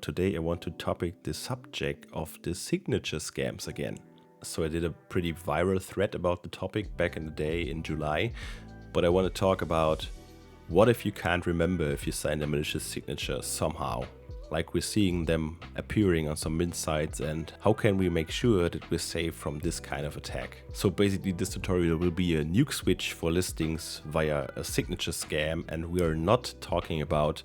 Today I want to topic the subject of the signature scams again. So I did a pretty viral thread about the topic back in the day in July, but I want to talk about what if you can't remember if you signed a malicious signature somehow, like we're seeing them appearing on some mint sites, and how can we make sure that we're safe from this kind of attack. So basically this tutorial will be a nuke switch for listings via a signature scam, and we are not talking about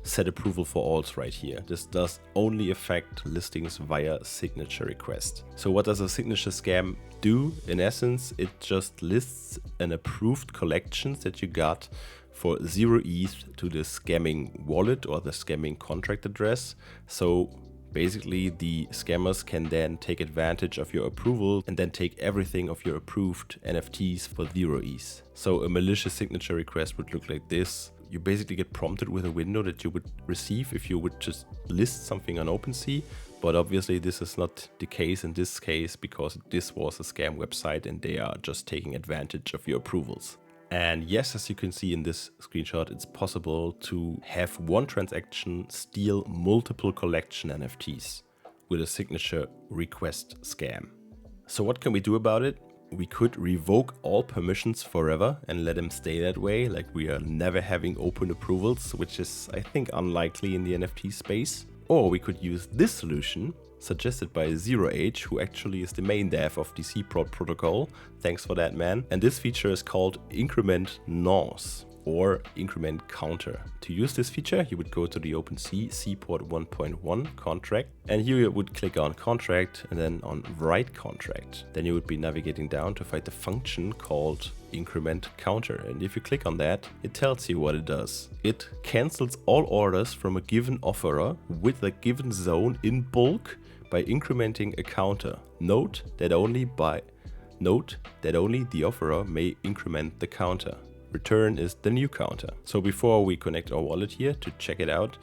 set approval for alls right here. This does only affect listings via signature request. So what does a signature scam do? In essence, it just lists an approved collections that you got for 0 ETH to the scamming wallet or the scamming contract address. So basically the scammers can then take advantage of your approval and then take everything of your approved NFTs for 0 ETH. So a malicious signature request would look like this. You basically get prompted with a window that you would receive if you would just list something on OpenSea. But obviously this is not the case in this case because this was a scam website and they are just taking advantage of your approvals. And yes, as you can see in this screenshot, it's possible to have one transaction steal multiple collection NFTs with a signature request scam. So what can we do about it? We could revoke all permissions forever and let them stay that way, like we are never having open approvals, which is, I think, unlikely in the NFT space. Or we could use this solution, suggested by ZeroH, who actually is the main dev of the Seaport protocol. Thanks for that, man. And this feature is called incrementNonce or incrementCounter. To use this feature, you would go to the OpenSea Seaport 1.1 contract, and here you would click on contract and then on write contract. Then you would be navigating down to find the function called incrementCounter, and if you click on that, it tells you what it does. It cancels all orders from a given offerer with a given zone in bulk by incrementing a counter. Note that only the offerer may increment the counter. Return is the new counter. So before we connect our wallet here to check it out,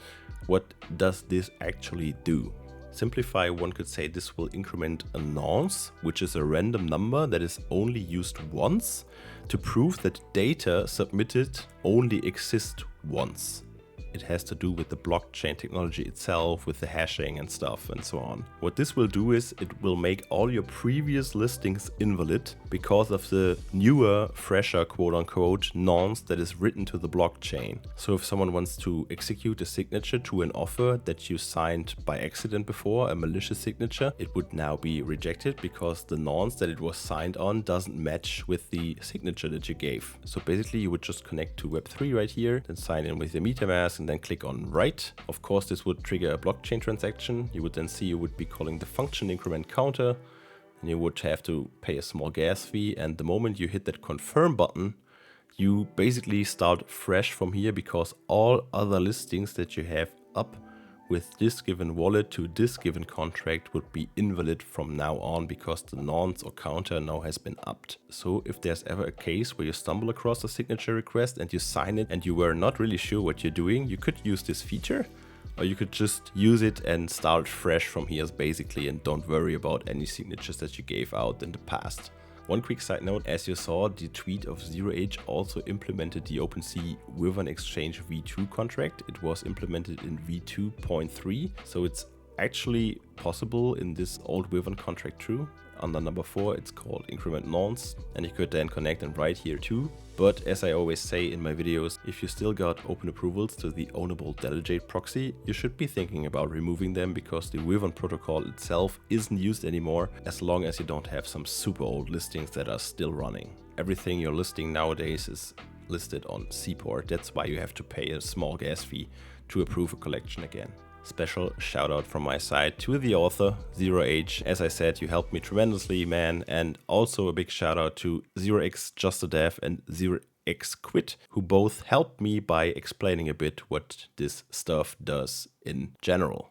what does this actually do? Simplify, one could say this will increment a nonce, which is a random number that is only used once to prove that data submitted only exists once. It has to do with the blockchain technology itself, with the hashing and stuff and so on. What this will do is it will make all your previous listings invalid because of the newer, fresher, quote-unquote, nonce that is written to the blockchain. So if someone wants to execute a signature to an offer that you signed by accident before, a malicious signature, it would now be rejected because the nonce that it was signed on doesn't match with the signature that you gave. So basically you would just connect to Web3 right here, then sign in with your MetaMask, and then click on write. Of course, this would trigger a blockchain transaction. You would then see you would be calling the function incrementCounter, and you would have to pay a small gas fee. And the moment you hit that confirm button, you basically start fresh from here because all other listings that you have up with this given wallet to this given contract would be invalid from now on because the nonce or counter now has been upped. So if there's ever a case where you stumble across a signature request and you sign it and you were not really sure what you're doing, you could use this feature, or you could just use it and start fresh from here basically and don't worry about any signatures that you gave out in the past. One quick side note, as you saw, the tweet of ZeroH also implemented the OpenSea Wyvern Exchange v2 contract. It was implemented in v2.3, so it's actually possible in this old Wyvern contract too. Under number 4, it's called incrementNonce, and you could then connect and write here too. But as I always say in my videos, if you still got open approvals to the ownable delegate proxy, you should be thinking about removing them because the Wyvern protocol itself isn't used anymore as long as you don't have some super old listings that are still running. Everything you're listing nowadays is listed on Seaport. That's why you have to pay a small gas fee to approve a collection again. Special shout out from my side to the author, ZeroH. As I said, you helped me tremendously, man. And also a big shout out to 0x Just a Dev and 0x Quit, who both helped me by explaining a bit what this stuff does in general.